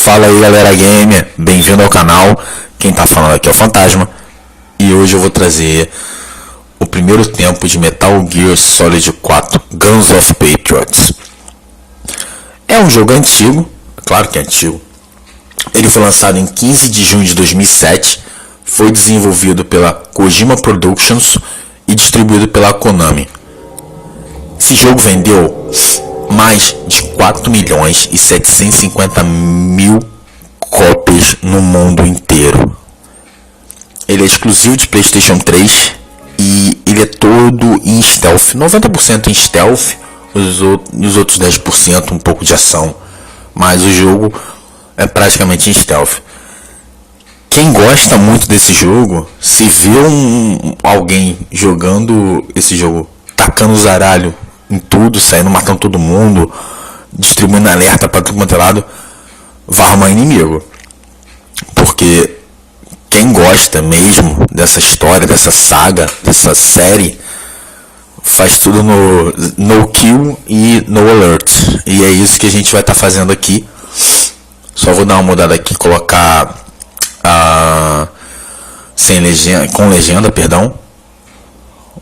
Fala aí galera gamer, bem-vindo ao canal. Quem tá falando aqui é o Fantasma. E hoje eu vou trazer o primeiro tempo de Metal Gear Solid 4 Guns of Patriots. É um jogo antigo, claro que é antigo. Ele foi lançado em 15 de junho de 2007. Foi desenvolvido pela Kojima Productions e distribuído pela Konami. Esse jogo vendeu mais de 4.750.000 cópias no mundo inteiro. Ele é exclusivo de PlayStation 3 e ele é todo em stealth, 90% em stealth, os outros 10% um pouco de ação, mas o jogo é praticamente em stealth. Quem gosta muito desse jogo, se vê alguém jogando esse jogo, tacando o zaralho em tudo, saindo, matando todo mundo, distribuindo alerta para tudo quanto é lado, vai arrumar inimigo. Porque quem gosta mesmo dessa história, dessa saga, dessa série, faz tudo no kill e no alert. E é isso que a gente vai estar fazendo aqui. Só vou dar uma mudada aqui, colocar sem legenda, com legenda, perdão.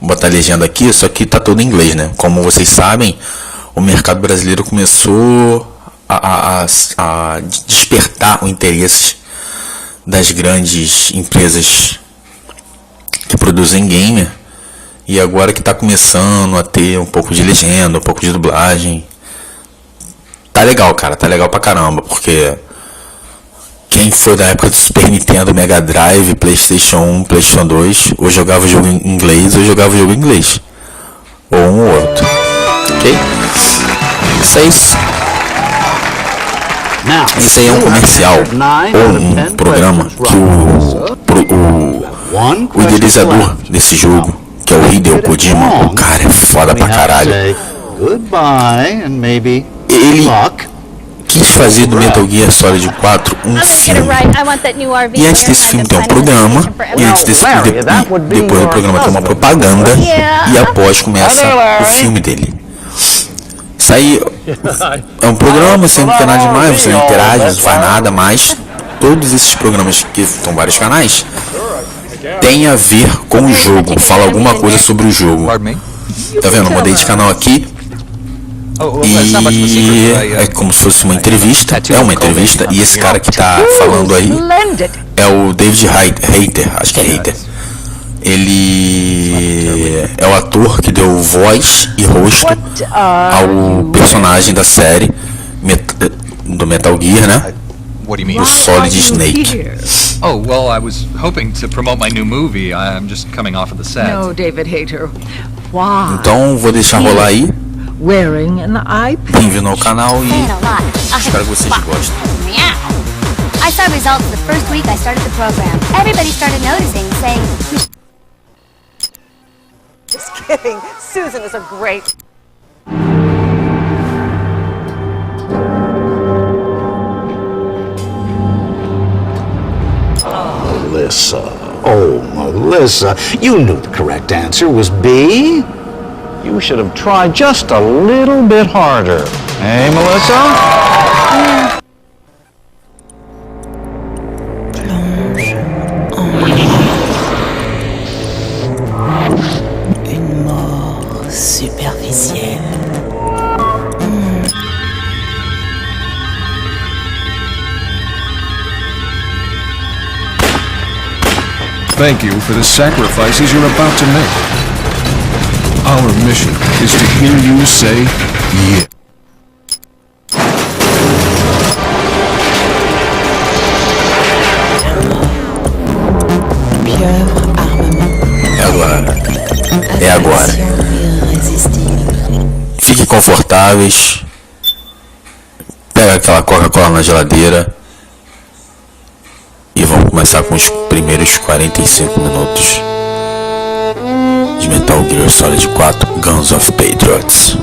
Vou botar a legenda aqui, isso aqui tá todo em inglês, né? Como vocês sabem, o mercado brasileiro começou a despertar o interesse das grandes empresas que produzem game, e agora que tá começando a ter um pouco de legenda, um pouco de dublagem. Tá legal, cara, tá legal pra caramba, porque quem foi da época do Super Nintendo, Mega Drive, PlayStation 1, PlayStation 2, ou jogava o jogo em inglês, ou jogava o jogo em inglês. Ou um ou outro. Ok? Isso é isso. Isso aí é um comercial, ou um programa, que o idealizador desse jogo, que é o Hideo Kojima, o cara é foda pra caralho. Ele quis fazer do Metal Gear Solid 4 um filme. E antes desse filme tem um programa, e antes desse depois do programa tem uma propaganda, e após começa o filme dele. Isso aí é um programa, você não tem nada demais, você não interage, não faz nada, mas todos esses programas, que são vários canais, tem a ver com o jogo, fala alguma coisa sobre o jogo. Tá vendo? Eu mudei de canal aqui. E é como se fosse uma entrevista, e esse cara que tá falando aí é o David Hayter, acho que é Hayter. Ele é o ator que deu voz e rosto ao personagem da série do Metal Gear, né? O Solid Snake. Oh, well, I was hoping to promote my new movie. I'm just coming off of the set. No, David Hayter. Why? Então vou deixar rolar aí. Wearing an eye patch. Bem-vindo ao canal e espero que vocês gostem. I saw results the first week I started the program. Everybody started noticing, saying, Just kidding. Susan is a great... Melissa. Oh, Melissa. You knew the correct answer was B. You should have tried just a little bit harder. Hey, Melissa? Plonge en une mort superficielle. Thank you for the sacrifices you're about to make. Our mission is to hear you say, yeah. É agora. Fiquem confortáveis. Pega aquela Coca-Cola na geladeira. E vamos começar com os primeiros 45 minutos de Metal Gear Solid 4 Guns of Patriots.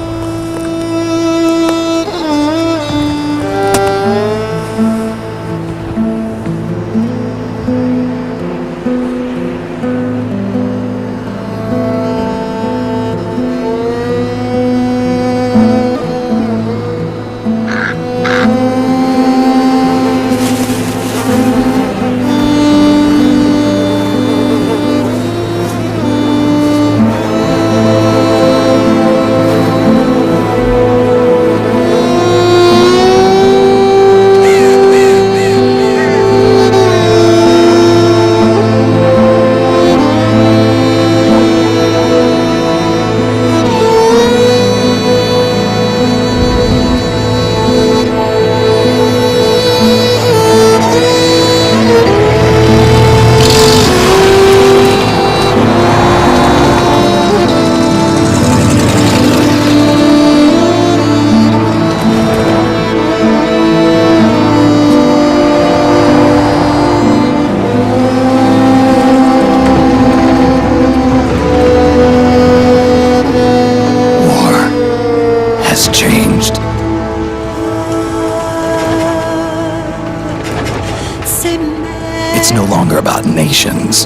It's no longer about nations,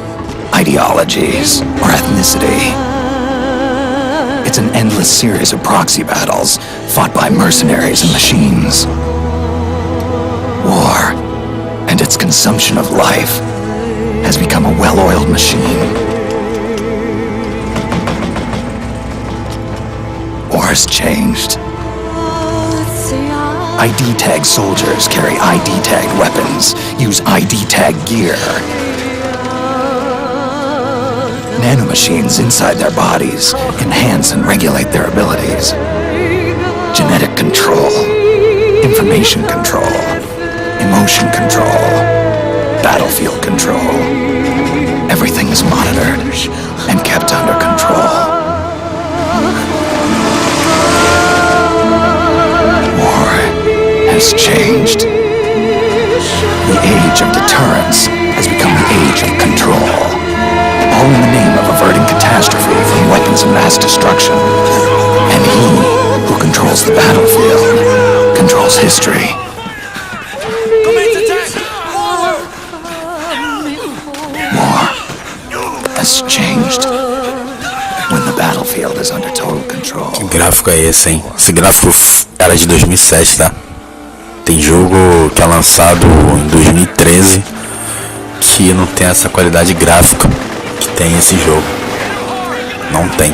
ideologies, or ethnicity. It's an endless series of proxy battles fought by mercenaries and machines. War and its consumption of life has become a well-oiled machine. War's changed. ID tag soldiers carry ID tagged weapons, use ID tag gear. Nanomachines inside their bodies enhance and regulate their abilities. Genetic control, information control, emotion control, battlefield control. Everything is monitored and kept under control. War has changed. The age of deterrence has become the age of control. All in the name of averting catastrophe from weapons of mass destruction. And he who controls the battlefield controls history. War has changed when the battlefield is under total control. Que gráfico é esse, hein? Esse gráfico era de 2007, tá? Tem jogo que é lançado em 2013 que não tem essa qualidade gráfica que tem esse jogo. Não tem.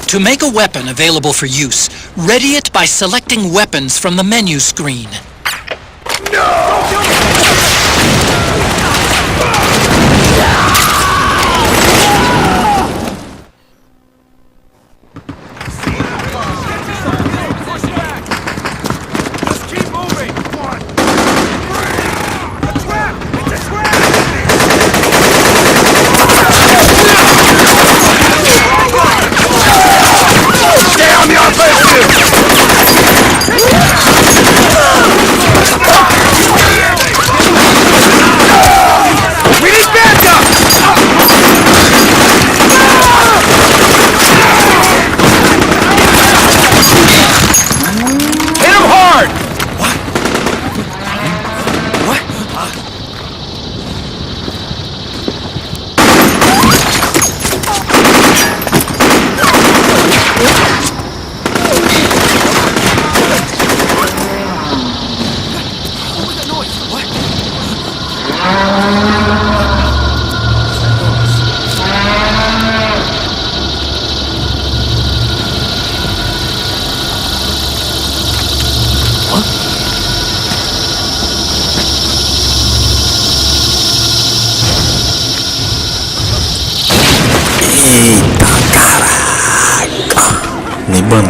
To make a weapon available for use, ready it by selecting weapons from the menu screen. Stay on the offensive!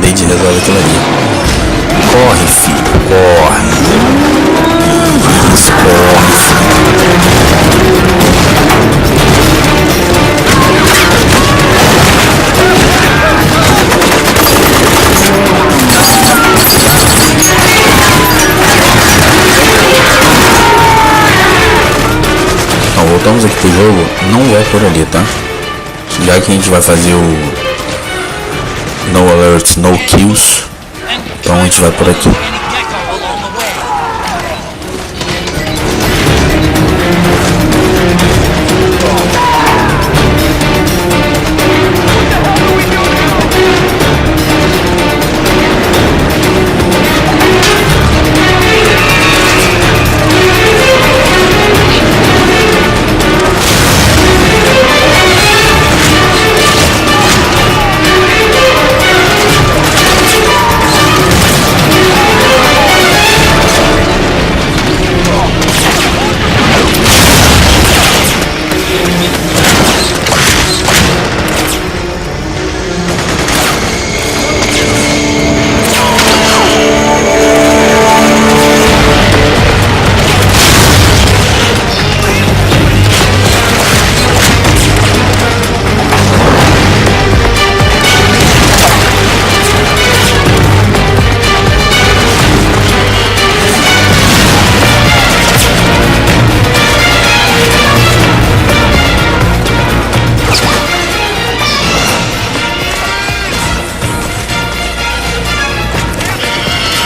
parede e resolve aquilo ali. Corre, filho, corre. Isso, corre, Então, voltamos aqui pro jogo. Não é por ali, tá? Já que a gente vai fazer o No Alerts, No Kills, então a gente vai por aqui.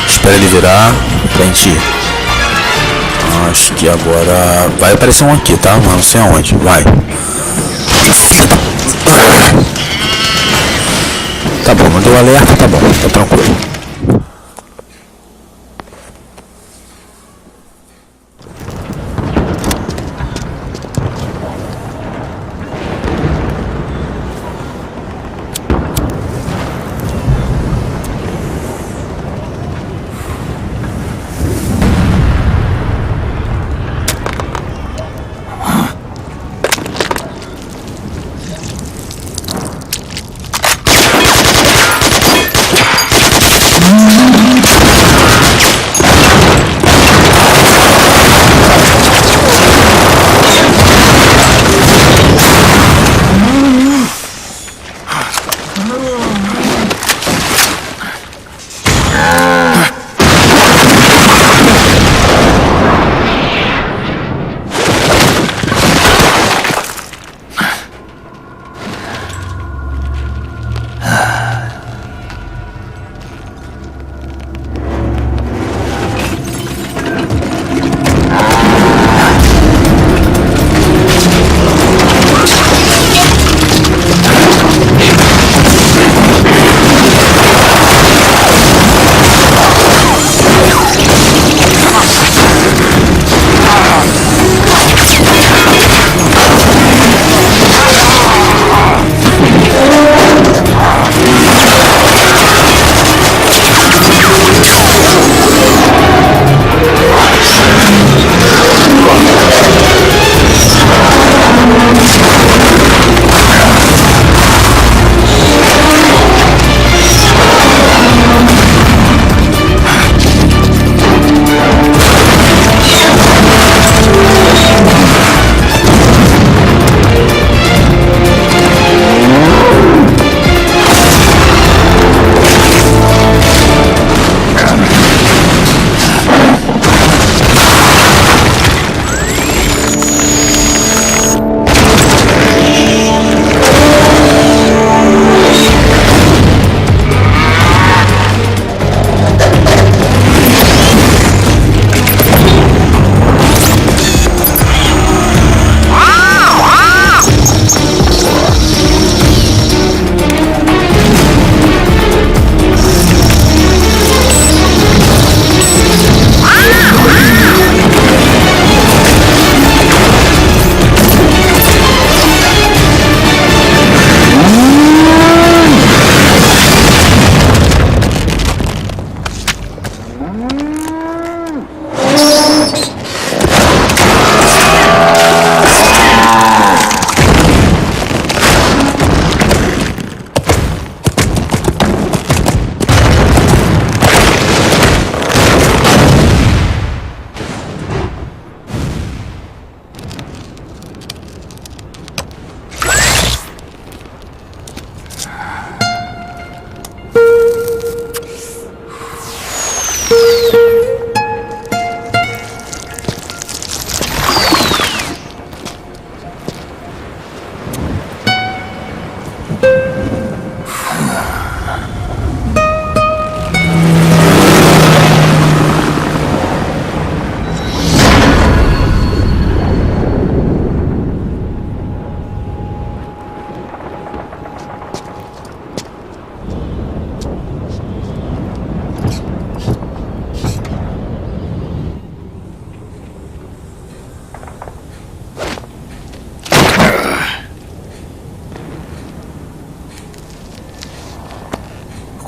Espera ele virar pra gente ir. Acho que agora vai aparecer um aqui, tá? Mas não sei aonde. Vai. Tá bom, mandou o alerta, tá bom, tá tranquilo.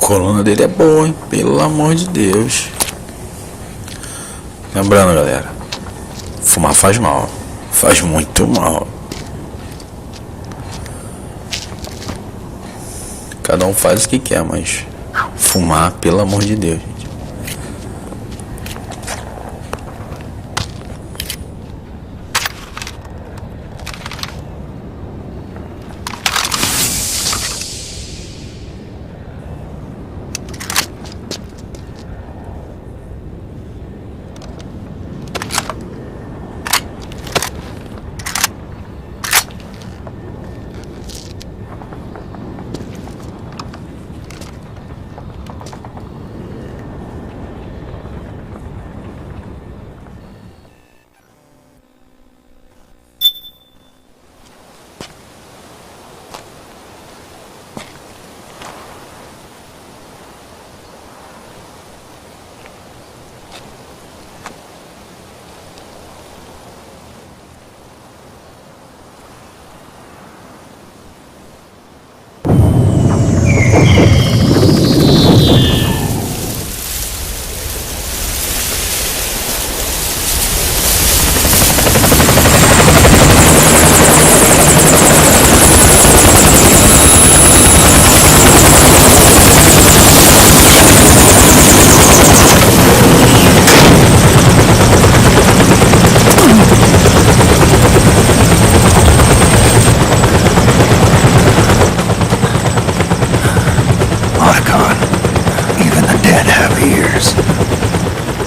coluna dele é boa, hein? Pelo amor de Deus. Lembrando, galera, fumar faz mal. Faz muito mal. Cada um faz o que quer, mas fumar, pelo amor de Deus, gente.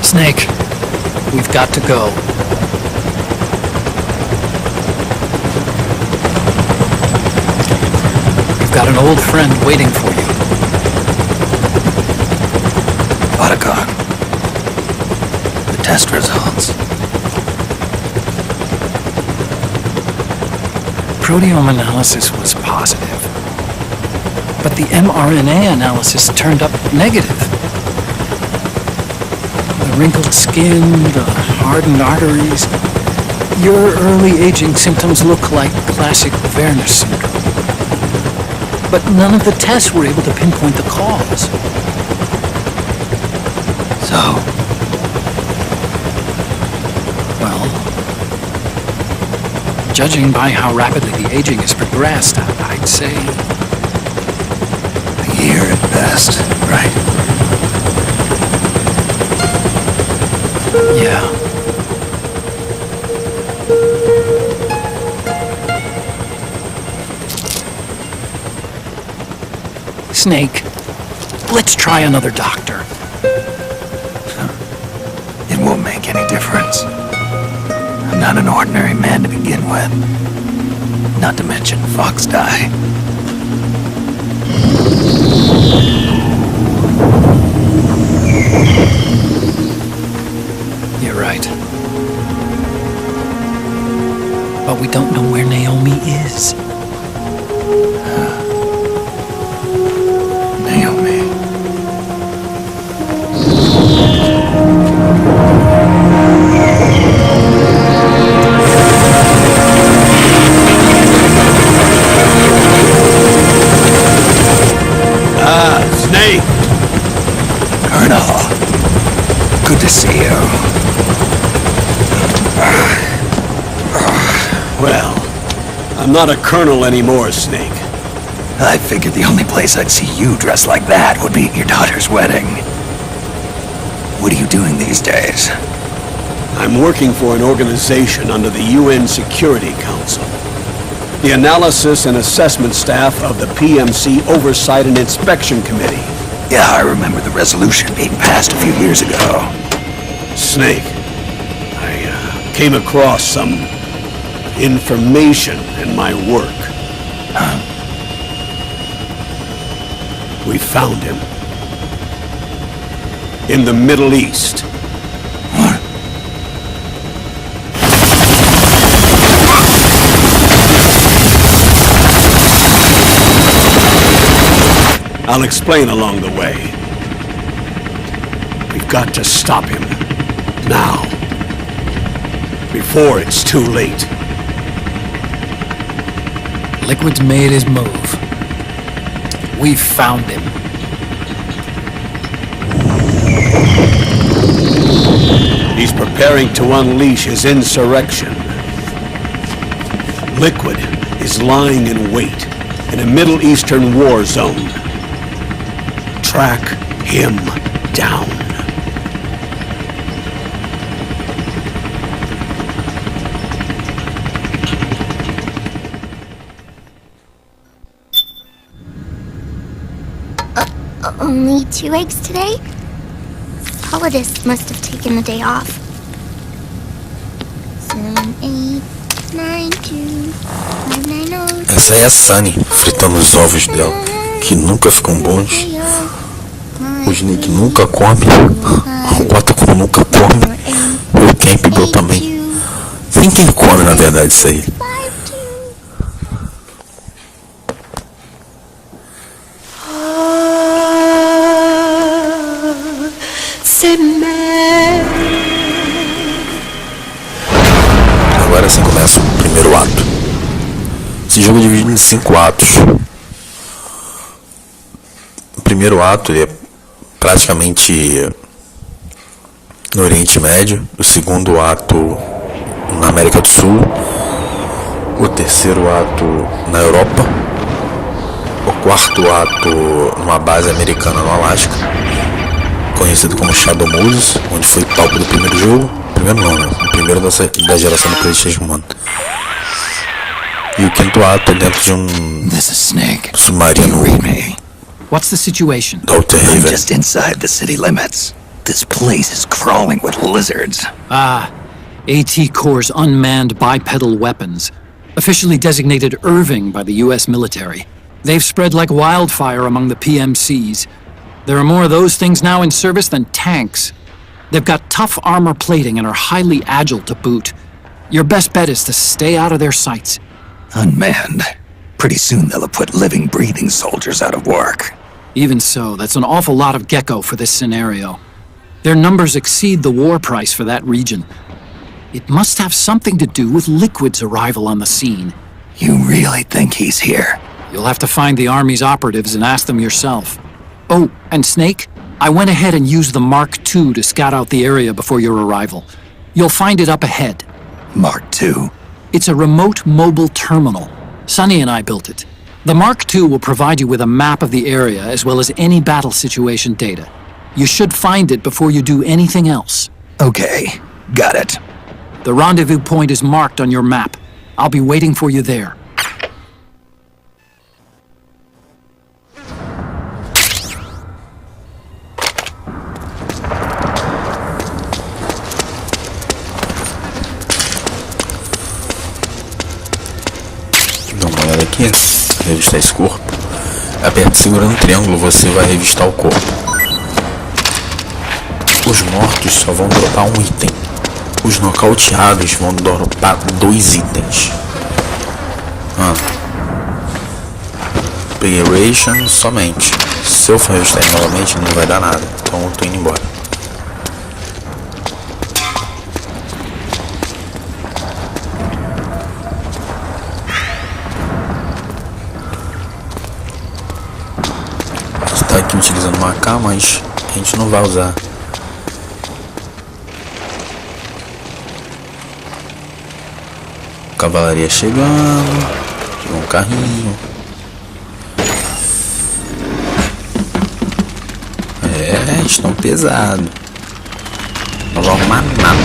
Snake, we've got to go. We've got an old friend waiting for you. Otacon, the test results. Proteome analysis was positive, but the mRNA analysis turned up negative. The wrinkled skin, the hardened arteries. Your early aging symptoms look like classic Werner syndrome. But none of the tests were able to pinpoint the cause. So? Well, judging by how rapidly the aging has progressed, I'd say... a year at best, right? Yeah. Snake, let's try another doctor. It won't make any difference. I'm not an ordinary man to begin with. Not to mention Fox die. You're right. But we don't know where Naomi is. Naomi. Snake! Colonel. Good to see you. Well, I'm not a colonel anymore, Snake. I figured the only place I'd see you dressed like that would be at your daughter's wedding. What are you doing these days? I'm working for an organization under the UN Security Council. The Analysis and Assessment Staff of the PMC Oversight and Inspection Committee. Yeah, I remember the resolution being passed a few years ago. Snake, I came across some information in my work. Huh? We found him. In the Middle East. What? I'll explain along the way. We've got to stop him. Now. Before it's too late. Liquid's made his move. We've found him. He's preparing to unleash his insurrection. Liquid is lying in wait in a Middle Eastern war zone. Track him down. Only 2 eggs today? Holidays must have taken the day off. 7, 8, 9, 2, 5, 9, 0. Essa é a Sunny fritando os ovos dela, que nunca ficam bons. O Snake nunca come. O Otacon nunca come. E o Campbell também. Nem quem come, na verdade, isso aí. Agora sim começa o primeiro ato. Esse jogo é dividido em 5 atos. O primeiro ato ele é praticamente no Oriente Médio. O segundo ato na América do Sul. O terceiro ato na Europa. O quarto ato numa base americana no Alasca, conhecido como Shadow Moses, onde foi palco do primeiro jogo. Primeiro não, né? O primeiro da geração do PlayStation 1. E o quinto ato é dentro de submarino. What's the situation? I'm just inside the city limits. This place is crawling with lizards. AT Corps' unmanned bipedal weapons, officially designated Irving by the U.S. military. They've spread like wildfire among the PMCs. There are more of those things now in service than tanks. They've got tough armor plating and are highly agile to boot. Your best bet is to stay out of their sights. Unmanned. Pretty soon they'll have put living, breathing soldiers out of work. Even so, that's an awful lot of gecko for this scenario. Their numbers exceed the war price for that region. It must have something to do with Liquid's arrival on the scene. You really think he's here? You'll have to find the Army's operatives and ask them yourself. Oh, and Snake, I went ahead and used the Mark II to scout out the area before your arrival. You'll find it up ahead. Mark II? It's a remote mobile terminal. Sonny and I built it. The Mark II will provide you with a map of the area as well as any battle situation data. You should find it before you do anything else. Okay, got it. The rendezvous point is marked on your map. I'll be waiting for you there. Dá uma olhada aqui, revistar esse corpo. Aperta segurando o triângulo, você vai revistar o corpo. Os mortos só vão dropar um item. Os nocauteados vão dropar 2 itens. Peguei Ration somente. Se eu for revistar ele novamente não vai dar nada. Então eu tô indo embora. Está aqui utilizando uma AK, mas a gente não vai usar. Cavalaria chegando. Chegou um carrinho. Estão pesados. Não vão arrumar nada.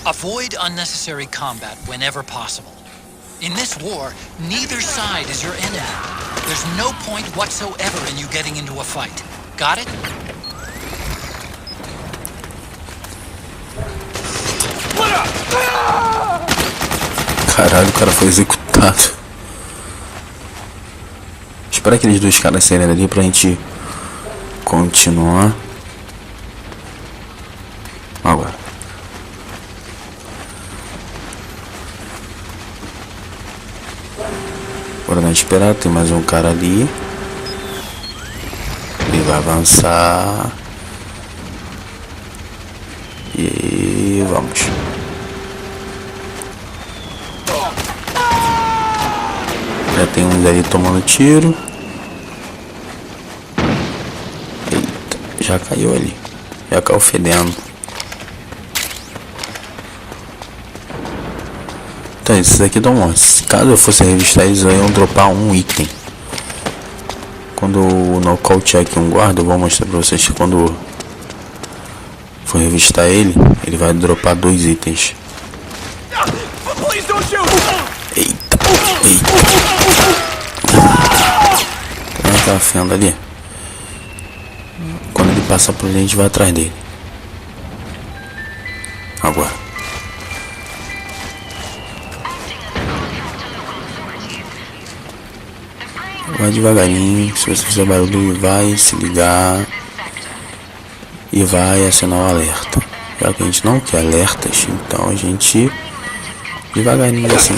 Avoid unnecessary combat whenever possible. In this war, neither side is your enemy. There's no point whatsoever in you getting into a fight. Got it? Caralho, o cara foi executado. Espera aqueles 2 caras saírem ali pra gente continuar. Agora. Agora não esperar, tem mais um cara ali. Ele vai avançar. E vamos. Já tem uns ali tomando tiro. Eita, já caiu ali. Já caiu fedendo. Então esses aqui dão um. Caso eu fosse revistar, eles iam dropar um item. Quando eu nocautear aqui um guarda, eu vou mostrar pra vocês que quando for revistar ele, ele vai dropar 2 itens. Eita, eita. Tem aquela fenda ali. Quando ele passar por ali, a gente vai atrás dele. Agora. Vai devagarinho. Se você fizer barulho, ele vai se ligar e vai acionar o alerta. Já que a gente não quer alertas, então a gente devagarinho assim.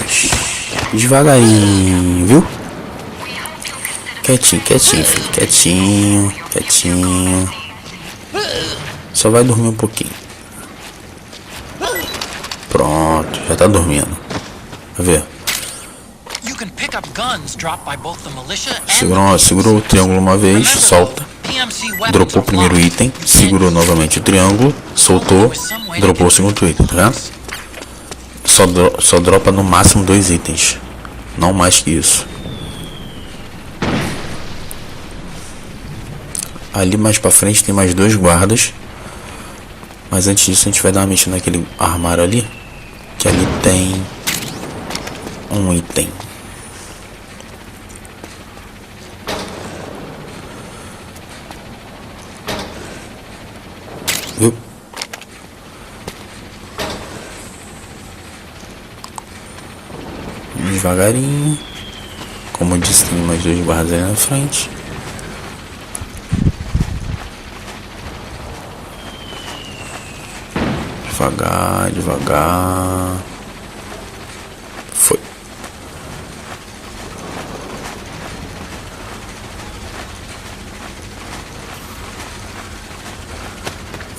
Devagarinho, viu? Quietinho, quietinho, filho. Quietinho, quietinho. Só vai dormir um pouquinho. Pronto, já tá dormindo. Vai ver. Segurou o triângulo uma vez, solta. Dropou o primeiro item, segurou novamente o triângulo, soltou, dropou o segundo item, tá vendo? Só dropa no máximo 2 itens, não mais que isso. Ali mais pra frente tem mais 2 guardas. Mas antes disso a gente vai dar uma mexida naquele armário ali, que ali tem um item. Viu? Devagarinho. Como eu disse, tem mais 2 guardas ali na frente. Devagar, devagar. Foi.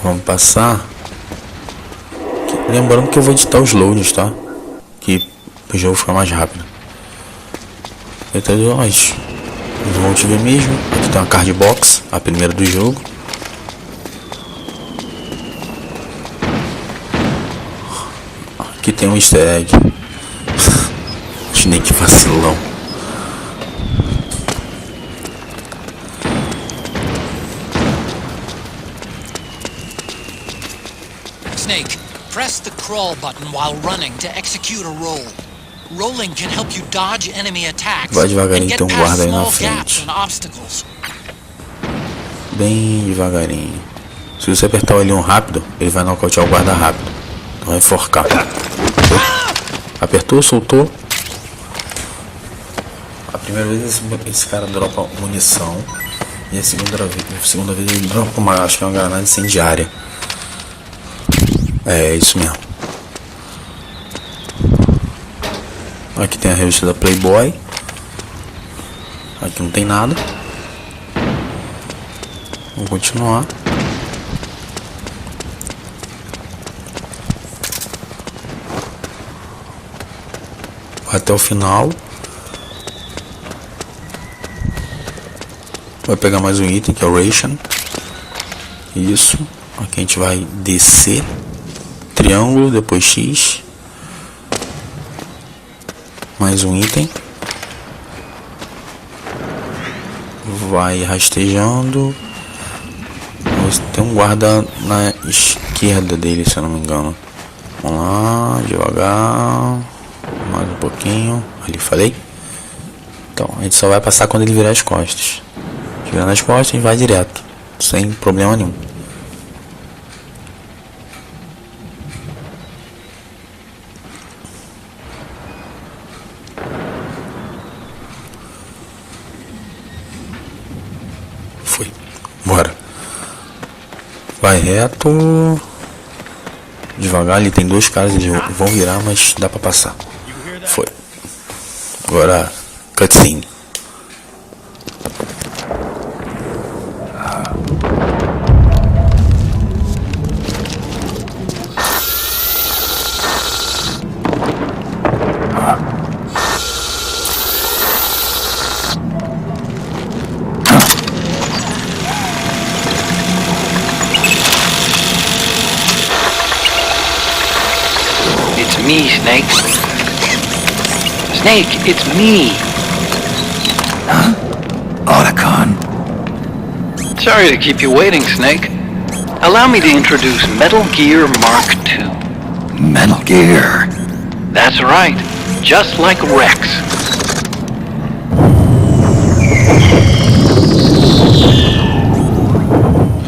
Vamos passar. Lembrando que eu vou editar os loads, tá? Que o jogo fica mais rápido. Eita, nós vamos ver mesmo. Aqui tem uma card box, a primeira do jogo. Aqui tem um easter egg. Snake vacilão. Snake, press the crawl button while running to execute a roll. Rolling can help you dodge enemy attacks. Vai devagarinho, tem um guarda aí na frente. Bem devagarinho. Se você apertar o L1 rápido, ele vai nocautear o guarda rápido. Então vai enforcar. Apertou, soltou. A primeira vez esse cara dropa munição. E a segunda vez ele dropa uma, acho que é uma granada incendiária. É isso mesmo. Aqui tem a revista da Playboy. Aqui não tem nada. Vamos continuar. Até o final. Vai pegar mais um item que é o Ration. Isso. Aqui a gente vai descer. Triângulo, depois X. Mais um item. Vai rastejando. Tem um guarda na esquerda dele, se eu não me engano. Vamos lá, devagar. Mais um pouquinho. Ali falei. Então, a gente só vai passar quando ele virar as costas. Virando as costas, a gente vai direto. Sem problema nenhum. Foi. Bora. Vai reto. Devagar, ali tem 2 caras, eles vão virar, mas dá pra passar. Foi. Agora, cutscene. me, Snake. Snake, it's me. Huh? Otacon. Sorry to keep you waiting, Snake. Allow me to introduce Metal Gear Mark II. Metal Gear. That's right. Just like Rex.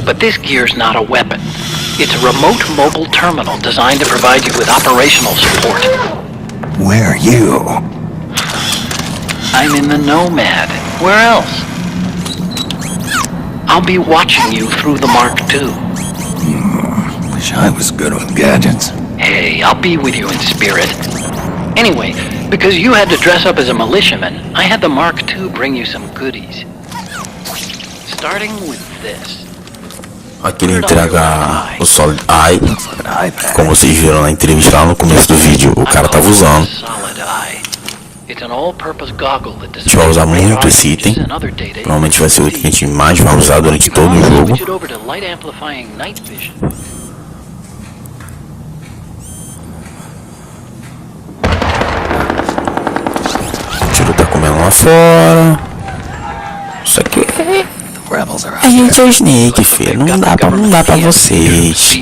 But this gear's not a weapon. It's a remote mobile terminal designed to provide you with operational support. Where are you? I'm in the Nomad. Where else? I'll be watching you through the Mark II. Wish I was good with gadgets. Hey, I'll be with you in spirit. Anyway, because you had to dress up as a militiaman, I had the Mark II bring you some goodies. Starting with this. Aqui ele entrega o Solid Eye, como vocês viram na entrevista lá no começo do vídeo, o cara tava usando. A gente vai usar muito esse item, provavelmente vai ser o item que a gente mais vai usar durante todo o jogo. O tiro tá comendo lá fora. Isso aqui a gente é o Snake, filho. Não dá pra vocês.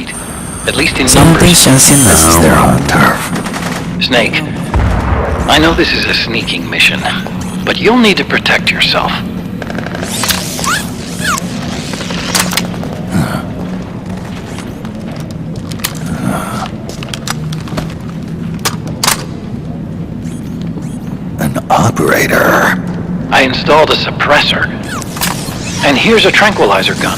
Você não tem chance não. Snake, I know this is a sneaking mission, but you'll need to protect yourself. An operator. I installed a suppressor. And here's a tranquilizer gun.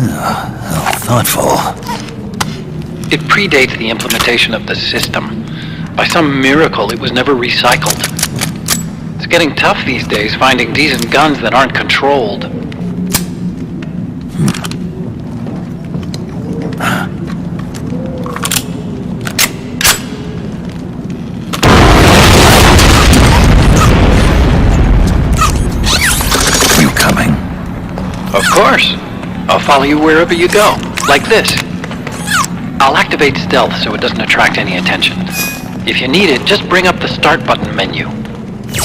How thoughtful. It predates the implementation of the system. By some miracle, it was never recycled. It's getting tough these days finding decent guns that aren't controlled. Of course. I'll follow you wherever you go. Like this. I'll activate stealth so it doesn't attract any attention. If you need it, just bring up the start button menu.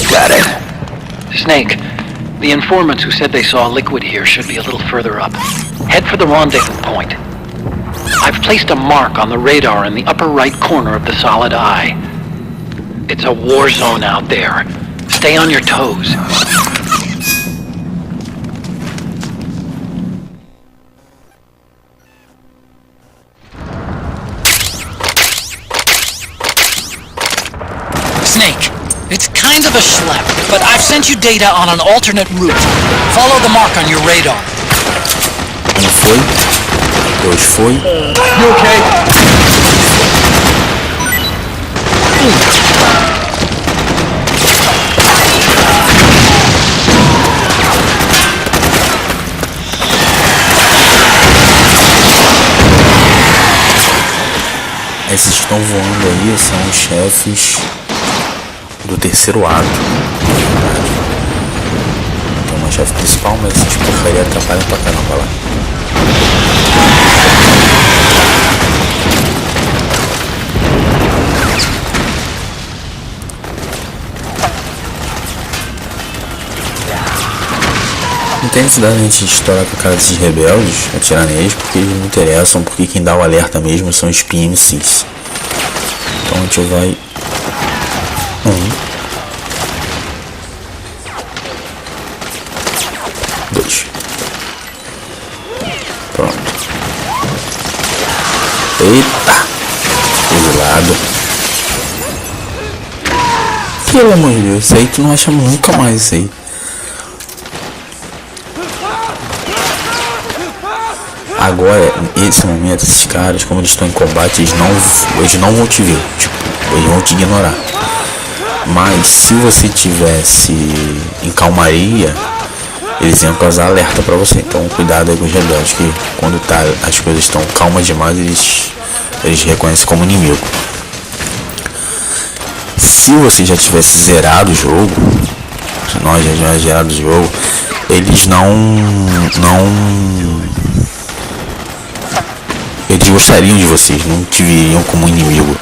Got it. Snake, the informants who said they saw liquid here should be a little further up. Head for the rendezvous point. I've placed a mark on the radar in the upper right corner of the solid eye. It's a war zone out there. Stay on your toes. Snake, it's kind of a schlep, but I've sent you data on an alternate route. Follow the mark on your radar. Foi. Dois foi. You okay? Esses que estão voando aí são os chefes do terceiro ato. Tem uma chefe principal, mas esses porcaria atrapalham pra caramba lá. Não tem necessidade de a gente estourar com a cara desses rebeldes, atirar neles, porque eles não interessam, porque quem dá o alerta mesmo são os PMCs. Então a gente vai... Dois. Pronto. Eita! Fuzilado. Pelo amor de Deus, isso aí tu não acha nunca mais isso aí. Agora, nesse momento, esses caras, como eles estão em combate, eles não vão te ver, tipo, eles vão te ignorar. Mas se você tivesse em calmaria, eles iam causar alerta pra você. Então cuidado aí com os rebeldes, que quando as coisas estão calmas demais, eles reconhecem como inimigo. Se você já tivesse zerado o jogo, se nós já tivéssemos zerado o jogo, Eles gostariam de vocês, não te viriam como inimigo.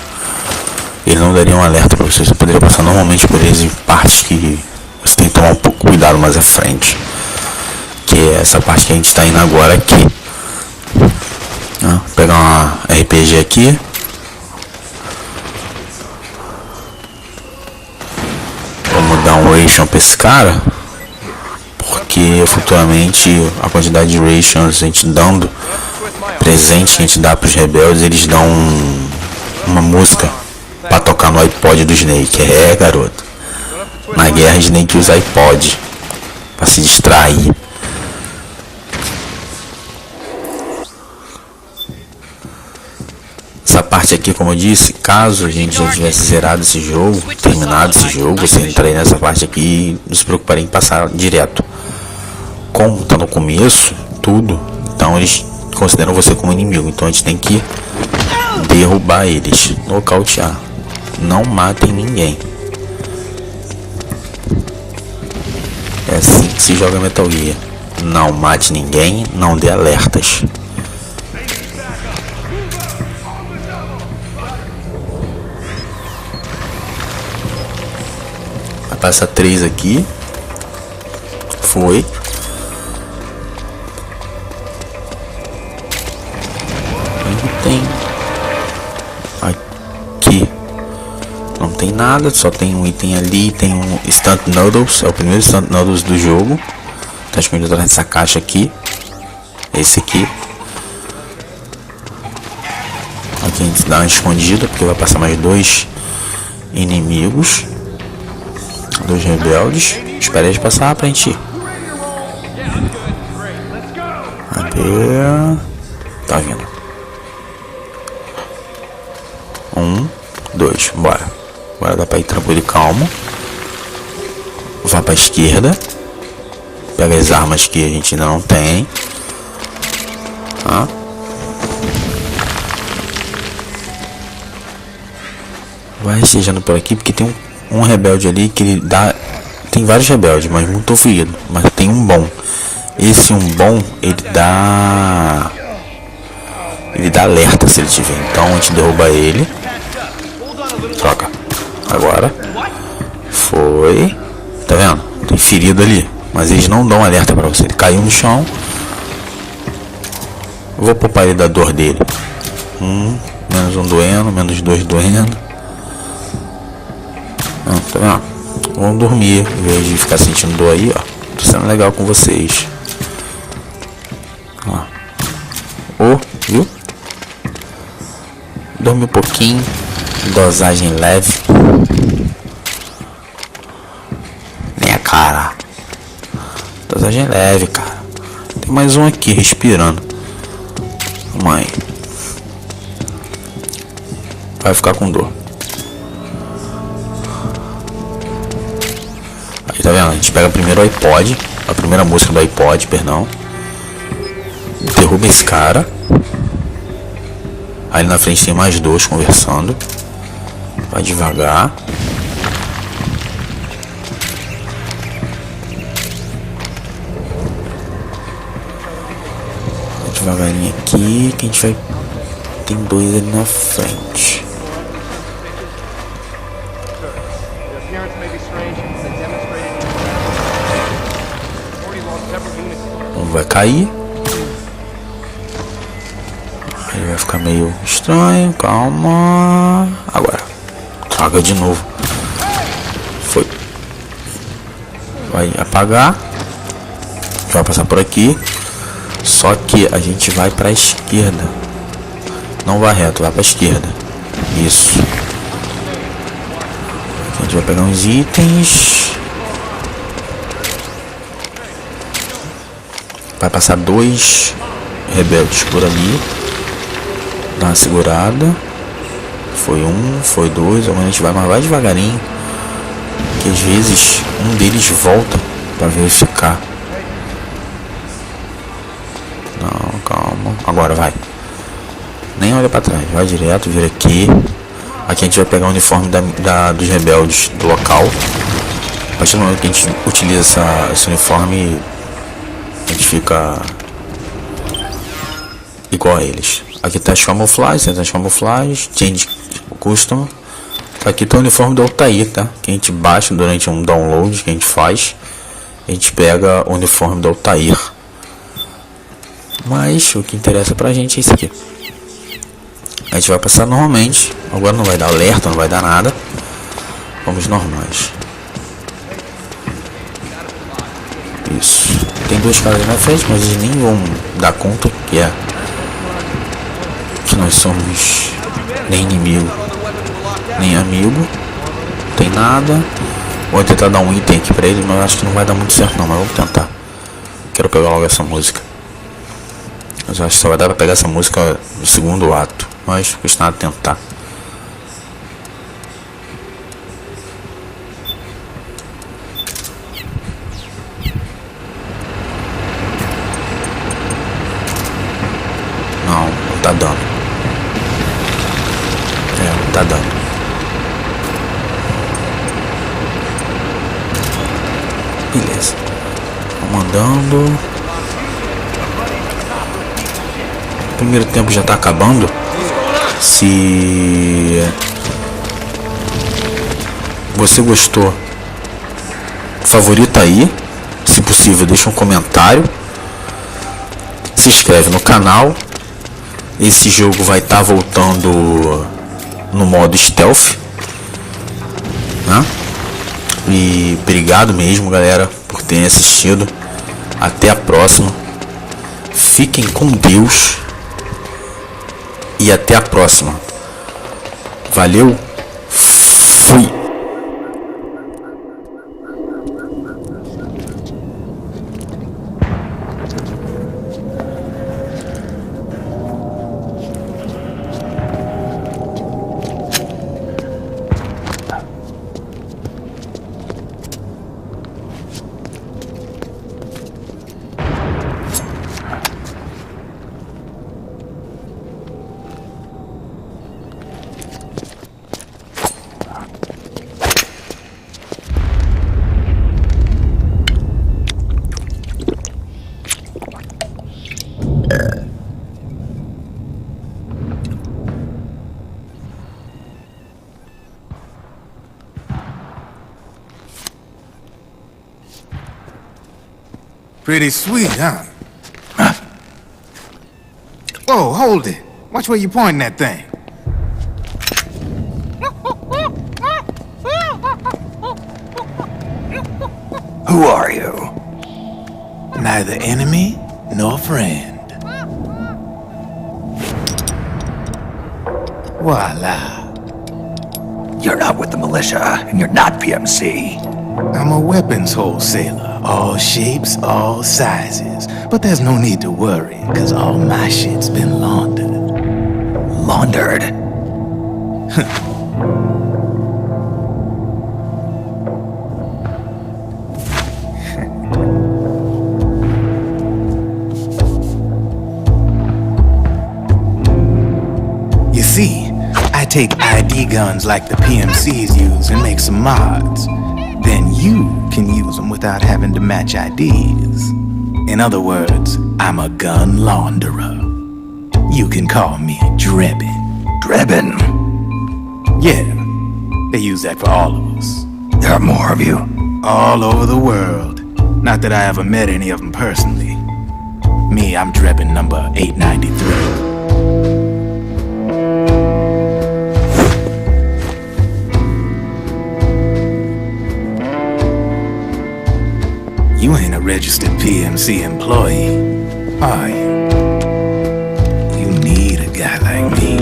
Eles não dariam um alerta pra vocês. Você poderia passar normalmente por eles em partes que você tem que tomar um pouco cuidado mais à frente. Que é essa parte que a gente tá indo agora aqui. Vou pegar uma RPG aqui. Vamos dar um ration pra esse cara. Porque futuramente a quantidade de rations a gente dando presente que a gente dá pros rebeldes, eles dão uma música pra tocar no iPod do Snake. Garoto, na guerra Snake usa iPod pra se distrair. Essa parte aqui, como eu disse, caso a gente já tivesse zerado esse jogo, terminado esse jogo, você entraria nessa parte aqui e não se preocuparia em passar direto. Como tá no começo, tudo, então eles consideram você como inimigo, então a gente tem que derrubar eles, nocautear. Não matem ninguém. É assim que se joga Metal Gear. Não mate ninguém, não dê alertas. Vai passar 3 aqui. Foi. Tem aqui, não tem nada, só tem um item ali, tem um Stunt Noodles, é o primeiro Stunt Noodles do jogo, tá escondido nessa caixa aqui, esse aqui. Aqui a gente dá uma escondida, porque vai passar mais 2 inimigos, 2 rebeldes, espera eles passar pra gente ir. Cadê? Tá vindo. 1, 2, bora. Agora dá pra ir tranquilo e calmo. Vá pra esquerda. Pega as armas que a gente ainda não tem. Vai rastejando por aqui, porque tem um rebelde ali que ele dá... Tem vários rebeldes, mas muito ferido. Mas tem um bom. Esse um bom, ele dá alerta se ele tiver. Então a gente derruba ele. Troca. Agora. Foi. Tá vendo? Tem ferido ali. Mas eles não dão alerta pra você. Ele caiu no chão. Eu vou poupar ele da dor dele. Menos 1 doendo. Menos 2 doendo. Tá vendo? Vamos dormir. Em vez de ficar sentindo dor aí, ó. Tô sendo legal com vocês. Viu? Dorme um pouquinho. Dosagem leve. Minha cara. Dosagem leve, cara. Tem mais um aqui respirando. Mãe. Vai ficar com dor. Aí tá vendo? A gente pega primeiro o iPod. A primeira música do iPod, perdão. Derruba esse cara. Aí na frente tem mais 2 conversando. Vai devagar. Vai devagarinho aqui, que a gente vai... Tem 2 ali na frente. Um vai cair. Aí vai ficar meio estranho. Calma. Agora. Traga de novo. Foi. Vai apagar. Vai passar por aqui. Só que a gente vai pra esquerda. Não vai reto, vai pra esquerda. Isso. Aqui a gente vai pegar uns itens. Vai passar 2 rebeldes por ali. Dá uma segurada. Foi 1, foi 2. Agora a gente vai, mas vai devagarinho. Que às vezes um deles volta para verificar. Não, calma. Agora vai. Nem olha para trás. Vai direto, vira aqui. Aqui a gente vai pegar o uniforme dos rebeldes do local. A partir do momento que a gente utiliza esse uniforme, a gente fica igual a eles. Aqui tá as camuflagens, tem as camuflagens, change custom. Aqui tá o uniforme do Altair, tá? Que a gente baixa durante um download que a gente faz. A gente pega o uniforme do Altair. Mas o que interessa pra gente é isso aqui. A gente vai passar normalmente. Agora não vai dar alerta, não vai dar nada. Vamos normais. Isso. Tem dois caras na frente, mas eles nem vão dar conta que nós somos nem inimigo, nem amigo. Não tem nada. Vou tentar dar um item aqui pra ele, mas acho que não vai dar muito certo não, mas vamos tentar. Quero pegar logo essa música. Mas acho que só vai dar pra pegar essa música no segundo ato. Mas custa nada tentar. Não tá dando. Não tá dando. Beleza. Vamos andando. O primeiro tempo já tá acabando. Se você gostou, favorita aí. Se possível, deixa um comentário. Se inscreve no canal. Esse jogo vai estar voltando no modo stealth, né? E obrigado mesmo, galera, por terem assistido. Até a próxima. Fiquem com Deus. E até a próxima. Valeu. Fui. Pretty sweet, huh? Whoa, hold it. Watch where you pointing that thing. Who are you? Neither enemy nor friend. Voila. You're not with the militia, and you're not PMC. I'm a weapons wholesaler. All shapes, all sizes. But there's no need to worry, cause all my shit's been laundered. Laundered? You see, I take ID guns like the PMCs use and make some mods. Then you can use them without having to match IDs. In other words, I'm a gun launderer. You can call me Drebin. Drebin? Yeah, they use that for all of us. There are more of you? All over the world. Not that I ever met any of them personally. Me, I'm Drebin number 893. You ain't a registered PMC employee, are you? You need a guy like me.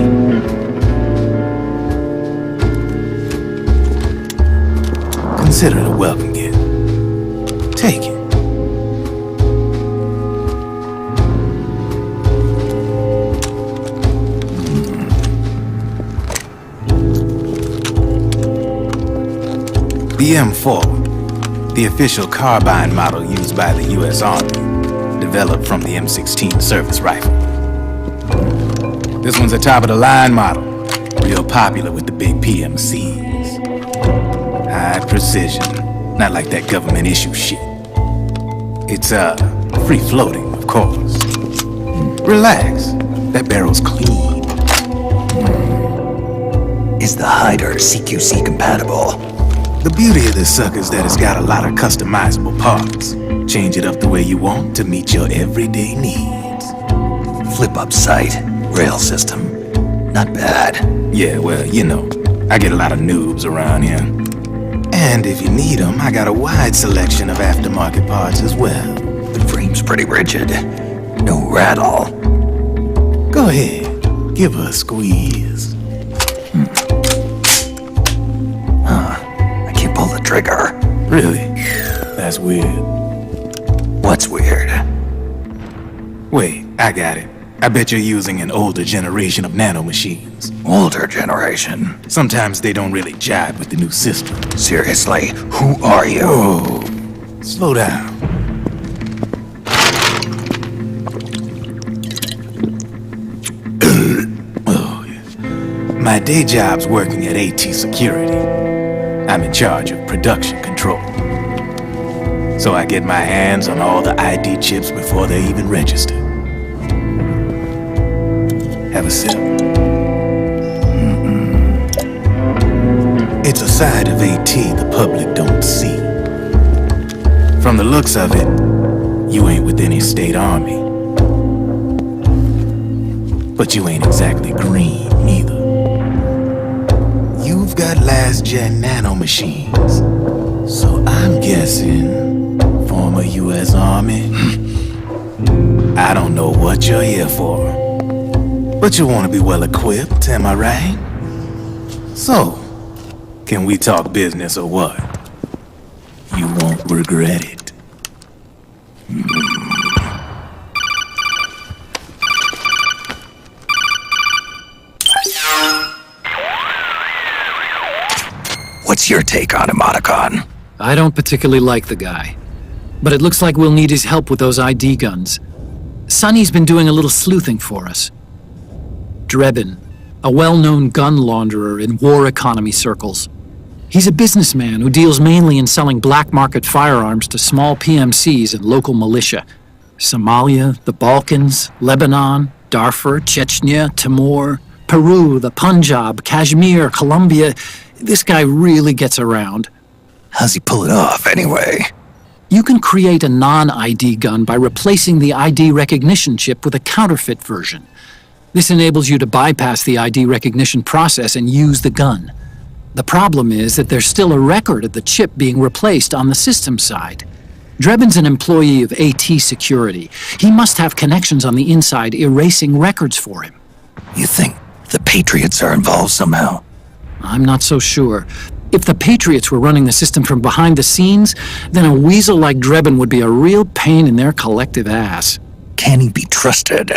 Consider it a welcome gift. Take it. The M4, the official carbine model used by the U.S. Army, developed from the M16 service rifle. This one's a top-of-the-line model, real popular with the big PMCs. High precision, not like that government issue shit. It's, free-floating, of course. Relax, That barrel's clean. Is the hider CQC compatible? The beauty of this sucker is that it's got a lot of customizable parts. Change it up the way you want to meet your everyday needs. Flip-up sight, rail system. Not bad. Yeah, well, you know, I get a lot of noobs around here. And if you need them, I got a wide selection of aftermarket parts as well. The frame's pretty rigid. No rattle. Go ahead, give her a squeeze. I can't pull the trigger. Really? That's weird. What's weird? Wait, I got it. I bet you're using an older generation of nanomachines. Older generation? Sometimes they don't really jive with the new system. Seriously, who are you? Whoa, slow down. Oh, yeah. My day job's working at AT Security. I'm in charge of production control. So I get my hands on all the ID chips before they even register. Have a sip. It's a side of AT the public don't see. From the looks of it, you ain't with any state army. But you ain't exactly green, neither. You've got last-gen nanomachines. So I'm guessing former U.S. Army. I don't know what you're here for. But you want to be well-equipped, am I right? So, can we talk business or what? You won't regret it. What's your take on Emoticon? I don't particularly like the guy. But it looks like we'll need his help with those ID guns. Sonny's been doing a little sleuthing for us. Drebin, a well-known gun launderer in war economy circles. He's a businessman who deals mainly in selling black market firearms to small PMCs and local militia. Somalia, the Balkans, Lebanon, Darfur, Chechnya, Timor, Peru, the Punjab, Kashmir, Colombia. This guy really gets around. How's he pull it off, anyway? You can create a non-ID gun by replacing the ID recognition chip with a counterfeit version. This enables you to bypass the ID recognition process and use the gun. The problem is that there's still a record of the chip being replaced on the system side. Drebin's an employee of AT Security. He must have connections on the inside erasing records for him. You think the Patriots are involved somehow? I'm not so sure. If the Patriots were running the system from behind the scenes, then a weasel like Drebin would be a real pain in their collective ass. Can he be trusted?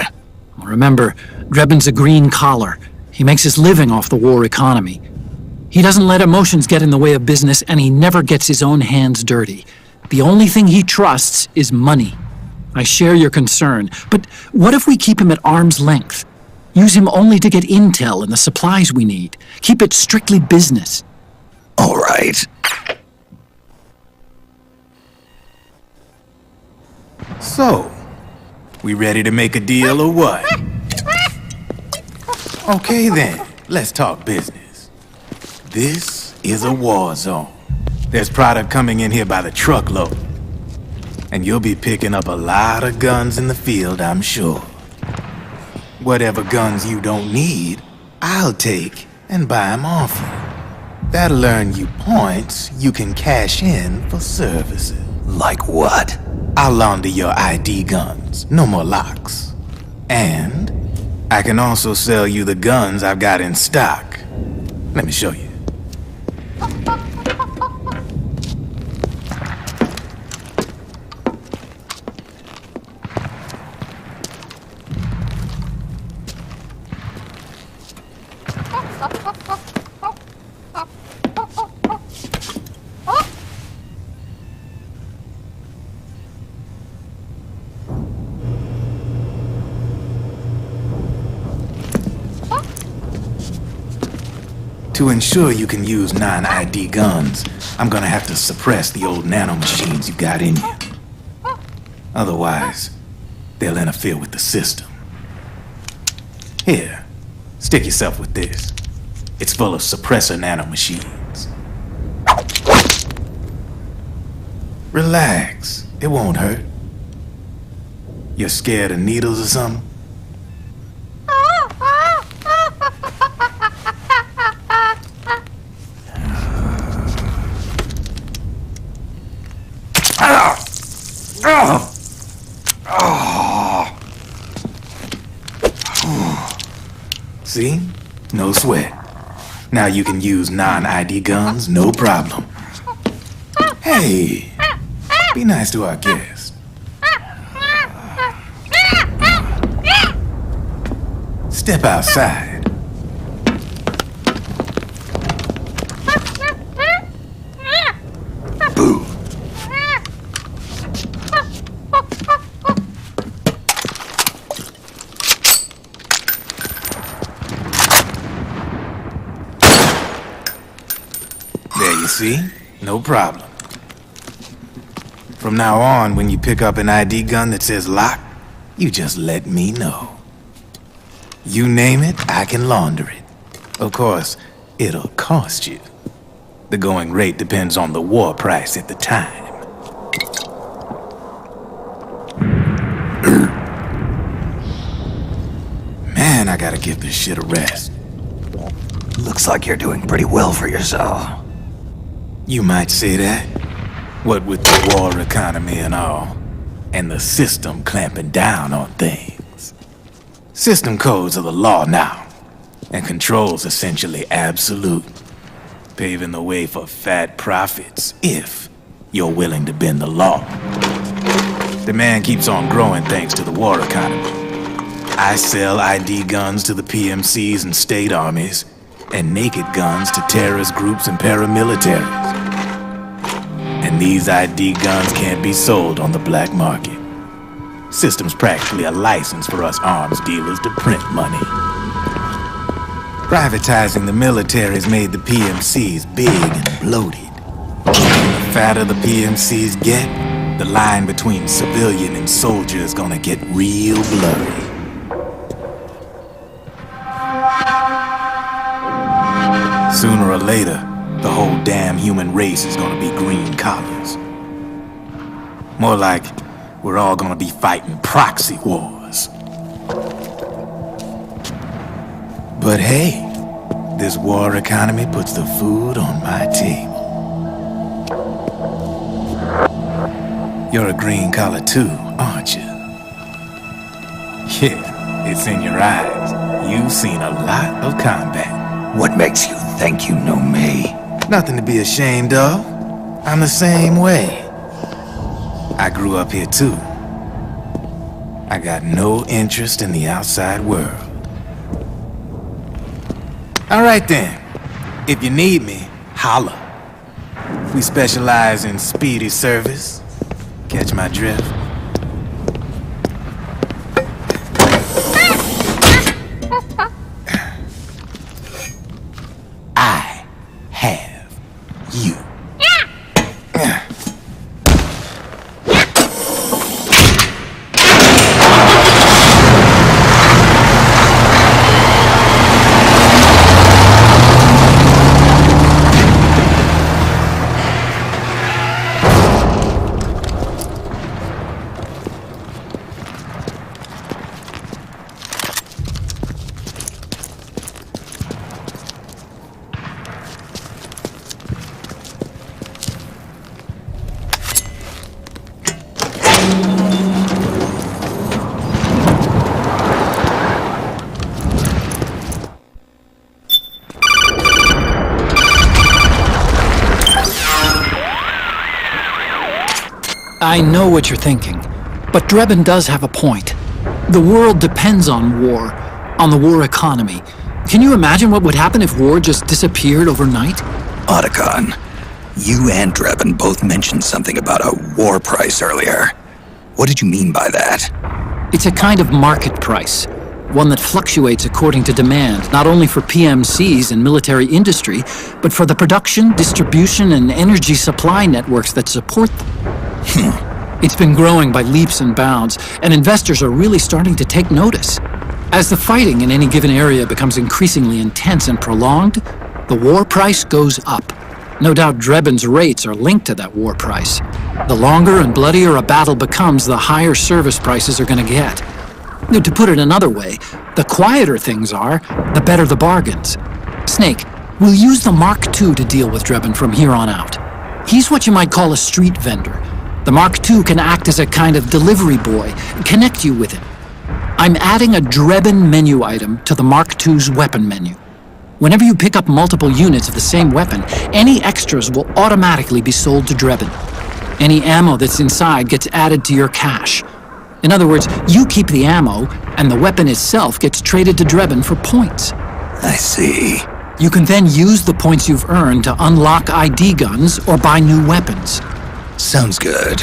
Remember, Drebin's a green collar. He makes his living off the war economy. He doesn't let emotions get in the way of business, and he never gets his own hands dirty. The only thing he trusts is money. I share your concern, but what if we keep him at arm's length? Use him only to get intel and the supplies we need. Keep it strictly business. All right. So, we ready to make a deal or what? Okay then, let's talk business. This is a war zone. There's product coming in here by the truckload. And you'll be picking up a lot of guns in the field, I'm sure. Whatever guns you don't need, I'll take and buy them off you. That'll earn you points you can cash in for services. Like what? I'll launder your ID guns, no more locks. And I can also sell you the guns I've got in stock. Let me show you. To ensure you can use non-ID guns, I'm gonna have to suppress the old nanomachines you've got in you. Otherwise, they'll interfere with the system. Stick yourself with this. It's full of suppressor nanomachines. Relax. It won't hurt. You're scared of needles or something? See? No sweat. Now you can use non-ID guns, no problem. Hey, be nice to our guest. Step outside. Boo. There you see? No problem. From now on, when you pick up an ID gun that says lock, you just let me know. You name it, I can launder it. Of course, it'll cost you. The going rate depends on the war price at the time. Man, I gotta give this shit a rest. Looks like you're doing pretty well for yourself. You might say that. What with the war economy and all, and the system clamping down on things. System codes are the law now, and control's essentially absolute, paving the way for fat profits if you're willing to bend the law. Demand keeps on growing thanks to the war economy. I sell ID guns to the PMCs and state armies, and naked guns to terrorist groups and paramilitaries. And these ID guns can't be sold on the black market. System's practically a license for us arms dealers to print money. Privatizing the military's made the PMCs big and bloated. The fatter the PMCs get, the line between civilian and soldier is gonna get real blurry. Sooner or later, the whole damn human race is gonna be green collars. More like we're all gonna be fighting proxy wars. But hey, this war economy puts the food on my table. You're a green collar too, aren't you? Yeah, it's in your eyes. You've seen a lot of combat. What makes you think you know me? Nothing to be ashamed of. I'm the same way. I grew up here too. I got no interest in the outside world. All right then. If you need me, holla. We specialize in speedy service. Catch my drift? I have you. I know what you're thinking, but Drebin does have a point. The world depends on war, on the war economy. Can you imagine what would happen if war just disappeared overnight? Otacon, you and Drebin both mentioned something about a war price earlier. What did you mean by that? It's a kind of market price, one that fluctuates according to demand, not only for PMCs and military industry, but for the production, distribution, and energy supply networks that support them. It's been growing by leaps and bounds, and investors are really starting to take notice. As the fighting in any given area becomes increasingly intense and prolonged, the war price goes up. No doubt Drebin's rates are linked to that war price. The longer and bloodier a battle becomes, the higher service prices are going to get. Now, to put it another way, the quieter things are, the better the bargains. Snake, we'll use the Mark II to deal with Drebin from here on out. He's what you might call a street vendor. The Mark II can act as a kind of delivery boy, connect you with him. I'm adding a Drebin menu item to the Mark II's weapon menu. Whenever you pick up multiple units of the same weapon, any extras will automatically be sold to Drebin. Any ammo that's inside gets added to your cache. In other words, you keep the ammo, and the weapon itself gets traded to Drebin for points. I see. You can then use the points you've earned to unlock ID guns or buy new weapons. Sounds good.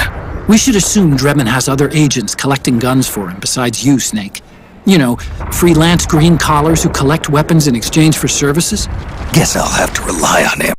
We should assume Drebin has other agents collecting guns for him besides you, Snake. You know, freelance green collars who collect weapons in exchange for services? Guess I'll have to rely on him.